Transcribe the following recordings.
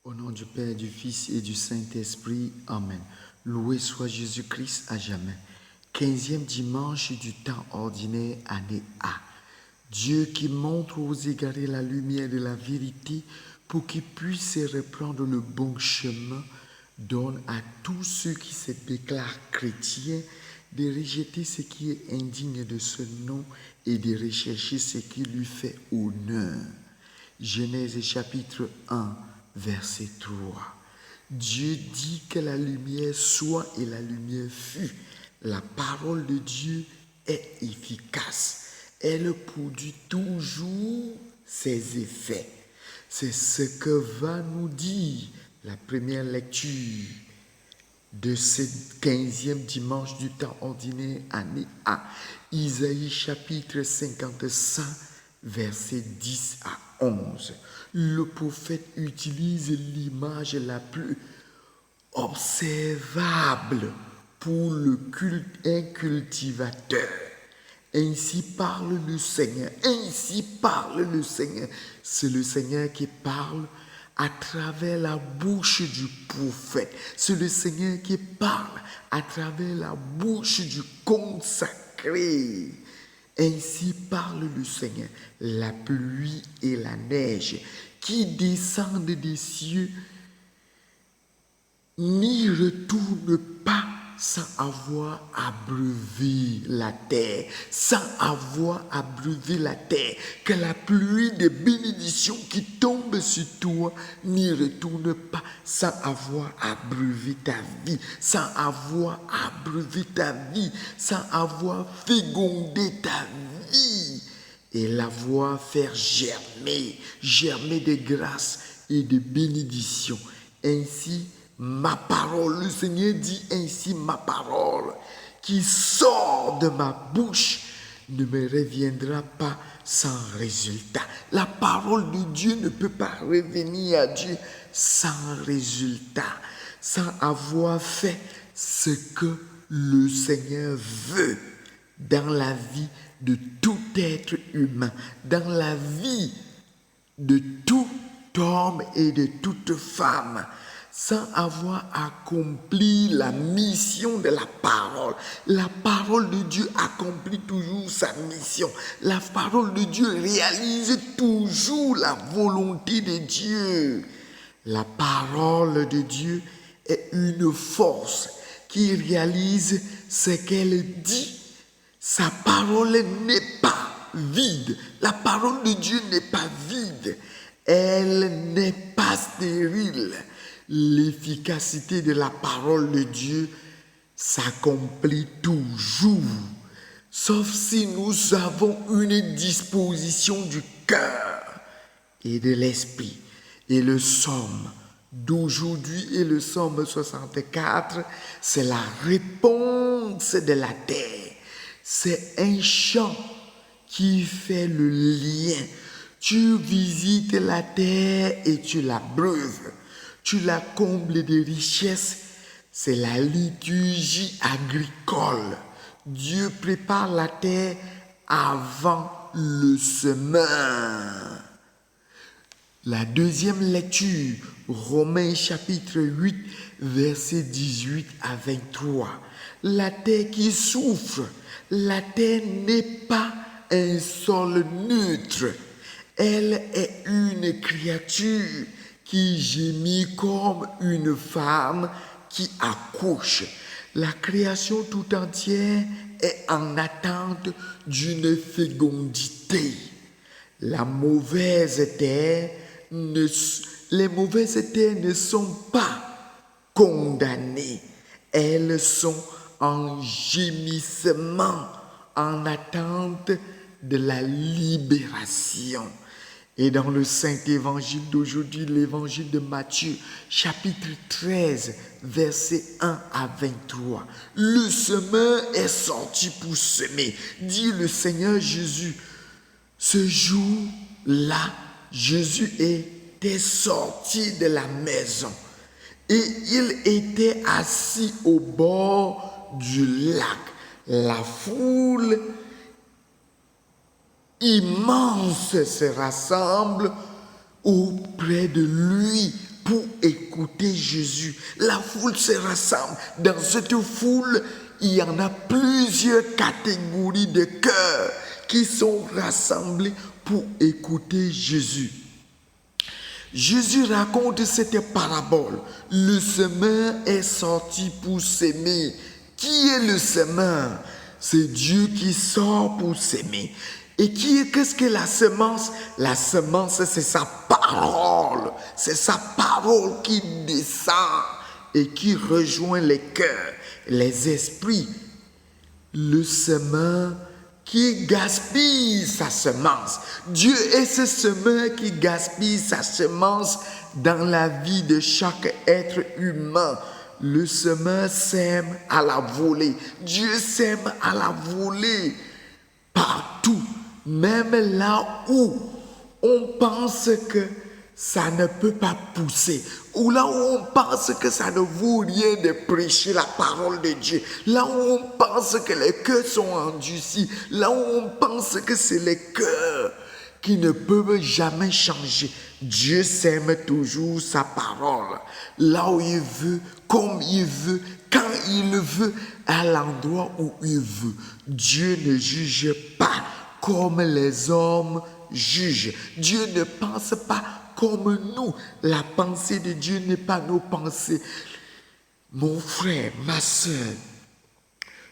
Au nom du Père, du Fils et du Saint-Esprit. Amen. Loué soit Jésus-Christ à jamais. 15e dimanche du temps ordinaire, année A. Dieu qui montre aux égarés la lumière de la vérité pour qu'ils puissent reprendre le bon chemin, donne à tous ceux qui se déclarent chrétiens de rejeter ce qui est indigne de ce nom et de rechercher ce qui lui fait honneur. Genèse chapitre 1, verset 3. Dieu dit que la lumière soit et la lumière fut. La parole de Dieu est efficace. Elle produit toujours ses effets. C'est ce que va nous dire la première lecture de ce 15e dimanche du temps ordinaire, année A. Isaïe chapitre 55, versets 10 à 11. Le prophète utilise l'image la plus observable pour un cultivateur. Ainsi parle le Seigneur. Ainsi parle le Seigneur. C'est le Seigneur qui parle à travers la bouche du prophète. C'est le Seigneur qui parle à travers la bouche du consacré. Ainsi parle le Seigneur. La pluie et la neige qui descendent des cieux n'y retournent pas sans avoir abreuvé la terre, sans avoir abreuvé la terre, que la pluie de bénédiction qui tombe sur toi n'y retourne pas sans avoir abreuvé ta vie, sans avoir abreuvé ta vie, sans avoir fécondé ta vie et l'avoir faire germer de grâce et de bénédiction. Ainsi, ma parole, le Seigneur dit ainsi, ma parole qui sort de ma bouche ne me reviendra pas sans résultat. La parole de Dieu ne peut pas revenir à Dieu sans résultat, sans avoir fait ce que le Seigneur veut dans la vie de tout être humain, dans la vie de tout homme et de toute femme, sans avoir accompli la mission de la parole. La parole de Dieu accomplit toujours sa mission. La parole de Dieu réalise toujours la volonté de Dieu. La parole de Dieu est une force qui réalise ce qu'elle dit. Sa parole n'est pas vide. La parole de Dieu n'est pas vide. Elle n'est pas stérile. L'efficacité de la parole de Dieu s'accomplit toujours, sauf si nous avons une disposition du cœur et de l'esprit. Et le psaume d'aujourd'hui et le psaume 64, c'est la réponse de la terre. C'est un chant qui fait le lien. Tu visites la terre et tu l'abreuves. Tu la combles de richesses. C'est la liturgie agricole. Dieu prépare la terre avant le semeur. La deuxième lecture, Romains chapitre 8, versets 18 à 23. La terre qui souffre, la terre n'est pas un sol neutre. Elle est une créature qui gémit comme une femme qui accouche. La création tout entière est en attente d'une fécondité. Les mauvaises terres ne sont pas condamnées. Elles sont en gémissement, en attente de la libération. Et dans le Saint-Évangile d'aujourd'hui, l'évangile de Matthieu, chapitre 13, versets 1 à 23. Le semeur est sorti pour semer, dit le Seigneur Jésus. Ce jour-là, Jésus était sorti de la maison et il était assis au bord du lac. La foule immense se rassemble auprès de lui pour écouter Jésus. La foule se rassemble. Dans cette foule, il y en a plusieurs catégories de cœurs qui sont rassemblés pour écouter Jésus. Jésus raconte cette parabole. Le semeur est sorti pour s'aimer. Qui est le semeur? C'est Dieu qui sort pour s'aimer. Et qu'est-ce que la semence? La semence, c'est sa parole. C'est sa parole qui descend et qui rejoint les cœurs, les esprits. Le semeur qui gaspille sa semence. Dieu est ce semeur qui gaspille sa semence dans la vie de chaque être humain. Le semeur sème à la volée. Dieu sème à la volée partout. Même là où on pense que ça ne peut pas pousser, ou là où on pense que ça ne vaut rien de prêcher la parole de Dieu, là où on pense que les cœurs sont endurcis, là où on pense que c'est les cœurs qui ne peuvent jamais changer, Dieu sème toujours sa parole, là où il veut, comme il veut, quand il veut, à l'endroit où il veut. Dieu ne juge pas comme les hommes jugent. Dieu ne pense pas comme nous. La pensée de Dieu n'est pas nos pensées. Mon frère, ma soeur,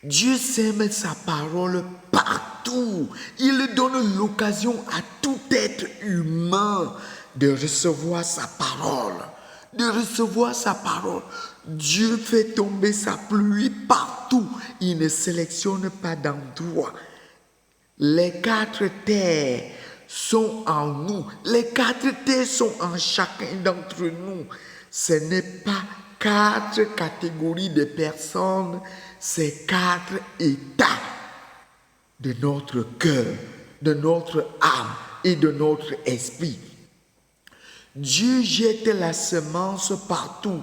Dieu sème sa parole partout. Il donne l'occasion à tout être humain de recevoir sa parole. De recevoir sa parole. Dieu fait tomber sa pluie partout. Il ne sélectionne pas d'endroit. Les 4 terres sont en nous. Les 4 terres sont en chacun d'entre nous. Ce n'est pas 4 catégories de personnes, c'est 4 états de notre cœur, de notre âme et de notre esprit. Dieu jette la semence partout,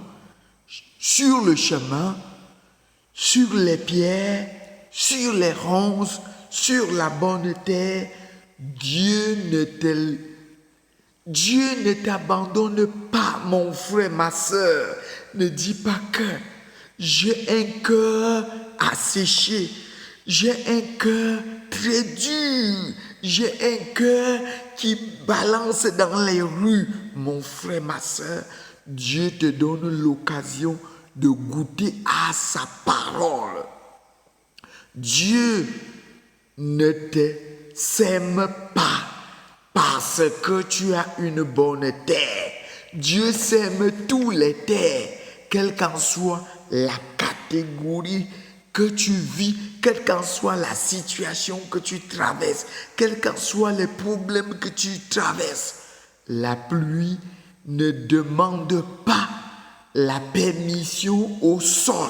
sur le chemin, sur les pierres, sur les ronces, sur la bonne terre. Dieu ne t'abandonne pas, mon frère, ma soeur. Ne dis pas que j'ai un cœur asséché, j'ai un cœur très dur, j'ai un cœur qui balance dans les rues. Mon frère, ma soeur, Dieu te donne l'occasion de goûter à sa parole. Dieu ne te sème pas parce que tu as une bonne terre. Dieu sème tous les terres, quelle qu'en soit la catégorie que tu vis, quelle qu'en soit la situation que tu traverses, quels qu'en soient les problèmes que tu traverses. La pluie ne demande pas la permission au sol.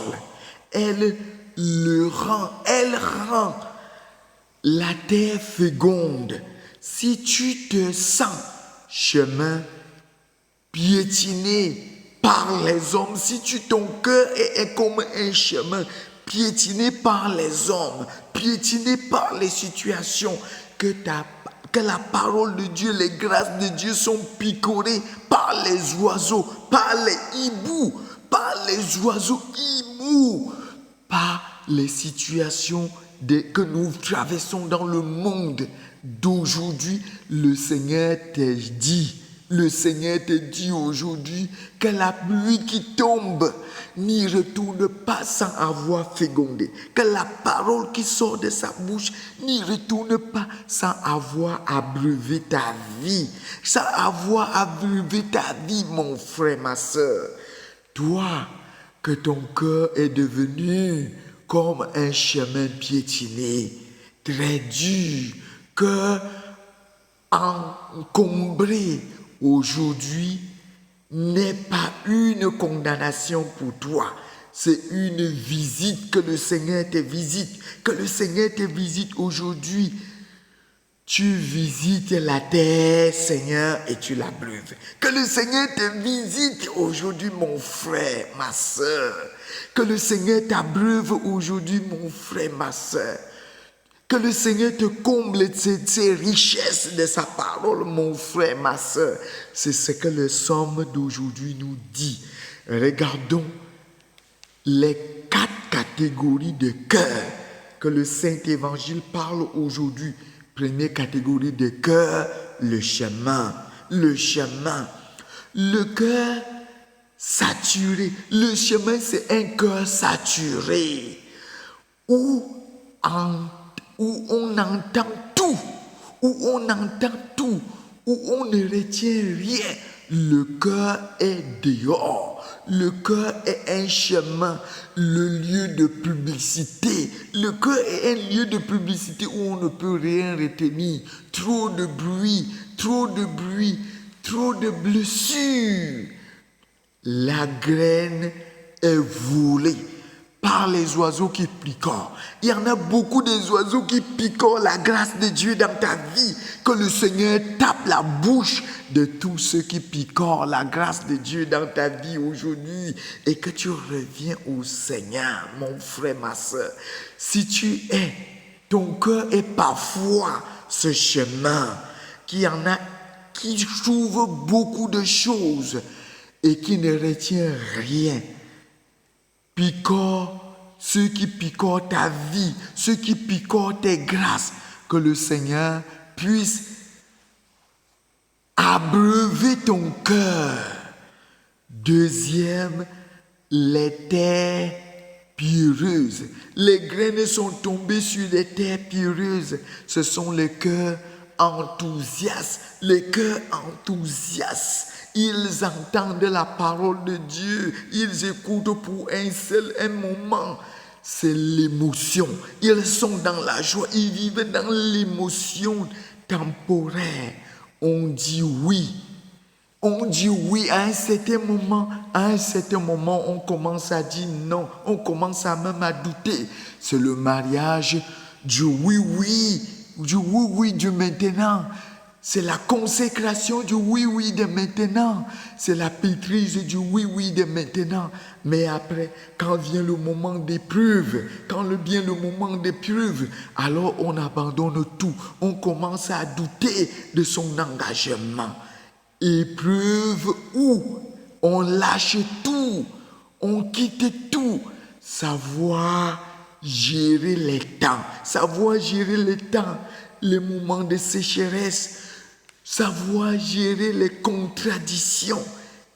Elle rend la terre féconde. Si tu te sens chemin piétiné par les hommes, si ton cœur est comme un chemin piétiné par les hommes, piétiné par les situations, que la parole de Dieu, les grâces de Dieu sont picorées par les oiseaux, par les hiboux, par les oiseaux hiboux, par les situations que nous traversons dans le monde d'aujourd'hui. Le Seigneur te dit aujourd'hui que la pluie qui tombe n'y retourne pas sans avoir fécondé, que la parole qui sort de sa bouche n'y retourne pas sans avoir abreuvé ta vie, mon frère, ma soeur. Toi, que ton cœur est devenu comme un chemin piétiné, très dur, que encombré aujourd'hui, n'est pas une condamnation pour toi. C'est une visite que le Seigneur te visite. Que le Seigneur te visite aujourd'hui. Tu visites la terre, Seigneur, et tu l'abreuves. Que le Seigneur te visite aujourd'hui, mon frère, ma soeur. Que le Seigneur t'abreuve aujourd'hui, mon frère, ma soeur. Que le Seigneur te comble de ces richesses de sa parole, mon frère, ma soeur. C'est ce que le psaume d'aujourd'hui nous dit. Regardons les 4 catégories de cœur que le Saint-Évangile parle aujourd'hui. Première catégorie de cœur, le chemin. Le chemin. Le cœur saturé. Le chemin, c'est un cœur saturé. Où on entend tout. Où on entend tout. Où on ne retient rien. Le cœur est dehors. Le cœur est un chemin, le lieu de publicité. Le cœur est un lieu de publicité où on ne peut rien retenir. Trop de bruit, trop de blessures. La graine est volée par les oiseaux qui picorent. Il y en a beaucoup des oiseaux qui picorent la grâce de Dieu dans ta vie. Que le Seigneur tape la bouche de tous ceux qui picorent la grâce de Dieu dans ta vie aujourd'hui et que tu reviens au Seigneur, mon frère, ma soeur. Si ton cœur est parfois ce chemin qui trouve beaucoup de choses et qui ne retient rien. Ceux qui picorent ta vie, ceux qui picorent tes grâces, que le Seigneur puisse abreuver ton cœur. Deuxième, les terres pierreuses. Les graines sont tombées sur les terres pierreuses. Ce sont les cœurs enthousiastes. Les cœurs enthousiastes. Ils entendent la parole de Dieu. Ils écoutent pour un moment. C'est l'émotion. Ils sont dans la joie. Ils vivent dans l'émotion temporaire. On dit oui. On dit oui à un certain moment. À un certain moment, on commence à dire non. On commence même à douter. C'est le mariage du oui-oui. Du oui-oui du maintenant. C'est la consécration du oui-oui de maintenant. C'est la maîtrise du oui-oui de maintenant. Mais après, quand vient le moment d'épreuve, alors on abandonne tout. On commence à douter de son engagement. Épreuve où on lâche tout, on quitte tout. Savoir gérer les temps, les moments de sécheresse, savoir gérer les contradictions.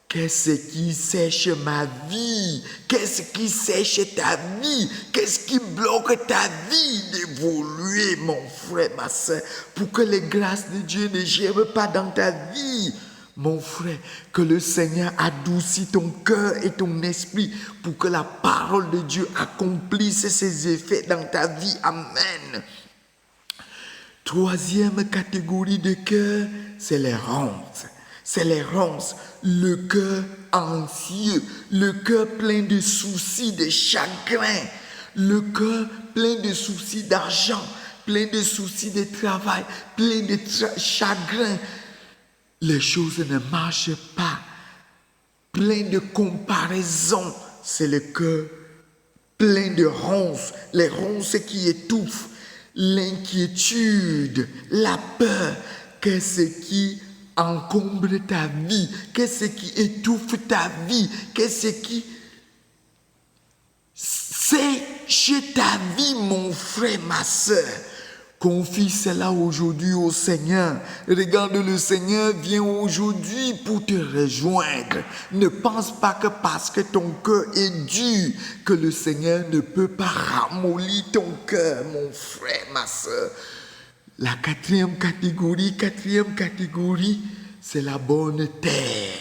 Qu'est-ce qui sèche ma vie? Qu'est-ce qui sèche ta vie? Qu'est-ce qui bloque ta vie d'évoluer, mon frère, ma soeur, pour que les grâces de Dieu ne germent pas dans ta vie? Mon frère, que le Seigneur adoucit ton cœur et ton esprit pour que la parole de Dieu accomplisse ses effets dans ta vie. Amen. Troisième catégorie de cœur, c'est les ronces. Le cœur anxieux, le cœur plein de soucis, de chagrin, le cœur plein de soucis d'argent, plein de soucis de travail, plein de chagrin. Les choses ne marchent pas, plein de comparaisons. C'est le cœur plein de ronces, les ronces qui étouffent, l'inquiétude, la peur. Qu'est-ce qui encombre ta vie? Qu'est-ce qui étouffe ta vie? Qu'est-ce qui sèche ta vie, mon frère, ma soeur? Confie cela aujourd'hui au Seigneur. Regarde, le Seigneur vient aujourd'hui pour te rejoindre. Ne pense pas que parce que ton cœur est dur, que le Seigneur ne peut pas ramollir ton cœur, mon frère, ma soeur. La quatrième catégorie, c'est la bonne terre.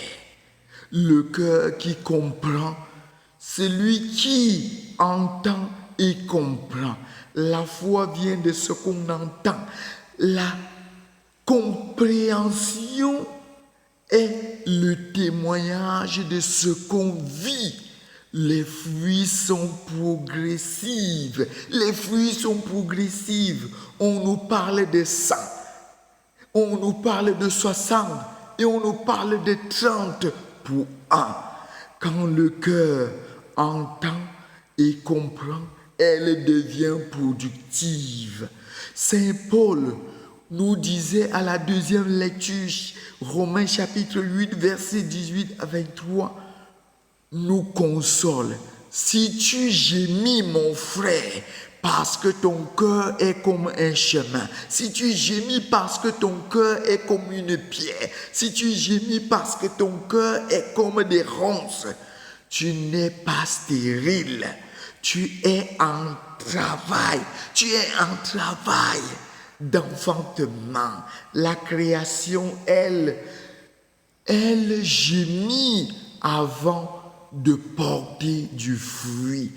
Le cœur qui comprend, celui qui entend et comprend. La foi vient de ce qu'on entend. La compréhension est le témoignage de ce qu'on vit. Les fruits sont progressifs. On nous parle de 100, on nous parle de 60 et on nous parle de 30 pour 1. Quand le cœur entend et comprend, elle devient productive. Saint Paul nous disait à la deuxième lecture, Romains chapitre 8, versets 18 à 23, nous console. Si tu gémis, mon frère, parce que ton cœur est comme un chemin, si tu gémis parce que ton cœur est comme une pierre, si tu gémis parce que ton cœur est comme des ronces, tu n'es pas stérile, tu es en travail, d'enfantement. La création, elle gémit avant de porter du fruit.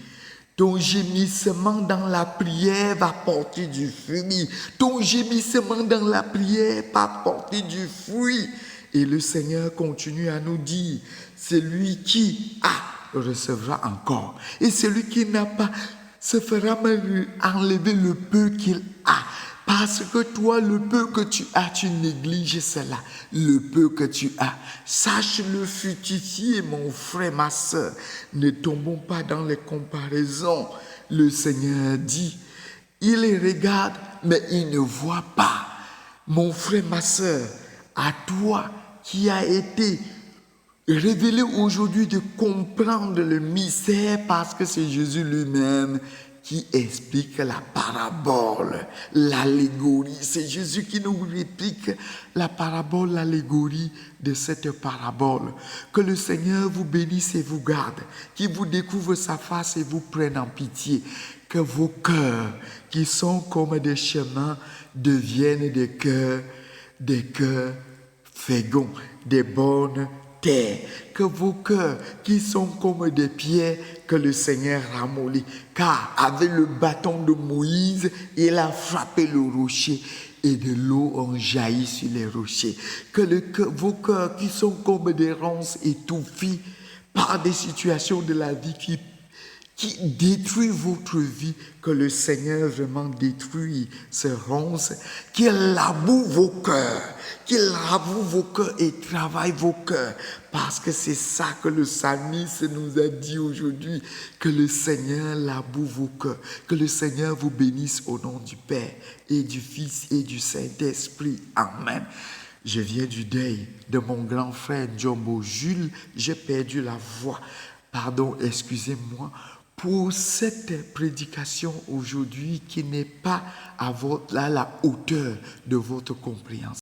Ton gémissement dans la prière va porter du fruit. Ton gémissement dans la prière va porter du fruit. Et le Seigneur continue à nous dire, celui qui a recevra encore. Et celui qui n'a pas se fera même enlever le peu qu'il a. Parce que toi, le peu que tu as, tu négliges cela. Le peu que tu as. Sache-le fructifier, mon frère, ma soeur. Ne tombons pas dans les comparaisons. Le Seigneur dit, il les regarde, mais il ne voit pas. Mon frère, ma soeur, à toi qui a été révélé aujourd'hui de comprendre le mystère, parce que c'est Jésus lui-même qui explique la parabole, l'allégorie. C'est Jésus qui nous explique la parabole, l'allégorie de cette parabole. Que le Seigneur vous bénisse et vous garde, qu'il vous découvre sa face et vous prenne en pitié. Que vos cœurs, qui sont comme des chemins, deviennent des cœurs féconds, des bonnes terre, que vos cœurs qui sont comme des pierres que le Seigneur ramollit, car avec le bâton de Moïse, il a frappé le rocher et de l'eau en jaillit sur les rochers. Que vos cœurs qui sont comme des ronces étouffées par des situations de la vie qui détruit votre vie, que le Seigneur vraiment détruit ces ronces, qu'il laboure vos cœurs, et travaille vos cœurs, parce que c'est ça que le psalmiste nous a dit aujourd'hui, que le Seigneur laboure vos cœurs, que le Seigneur vous bénisse au nom du Père et du Fils et du Saint-Esprit. Amen. Je viens du deuil de mon grand frère Njombo Jules, j'ai perdu la voix. Pardon, excusez-moi pour cette prédication aujourd'hui qui n'est pas à la hauteur de votre compréhension.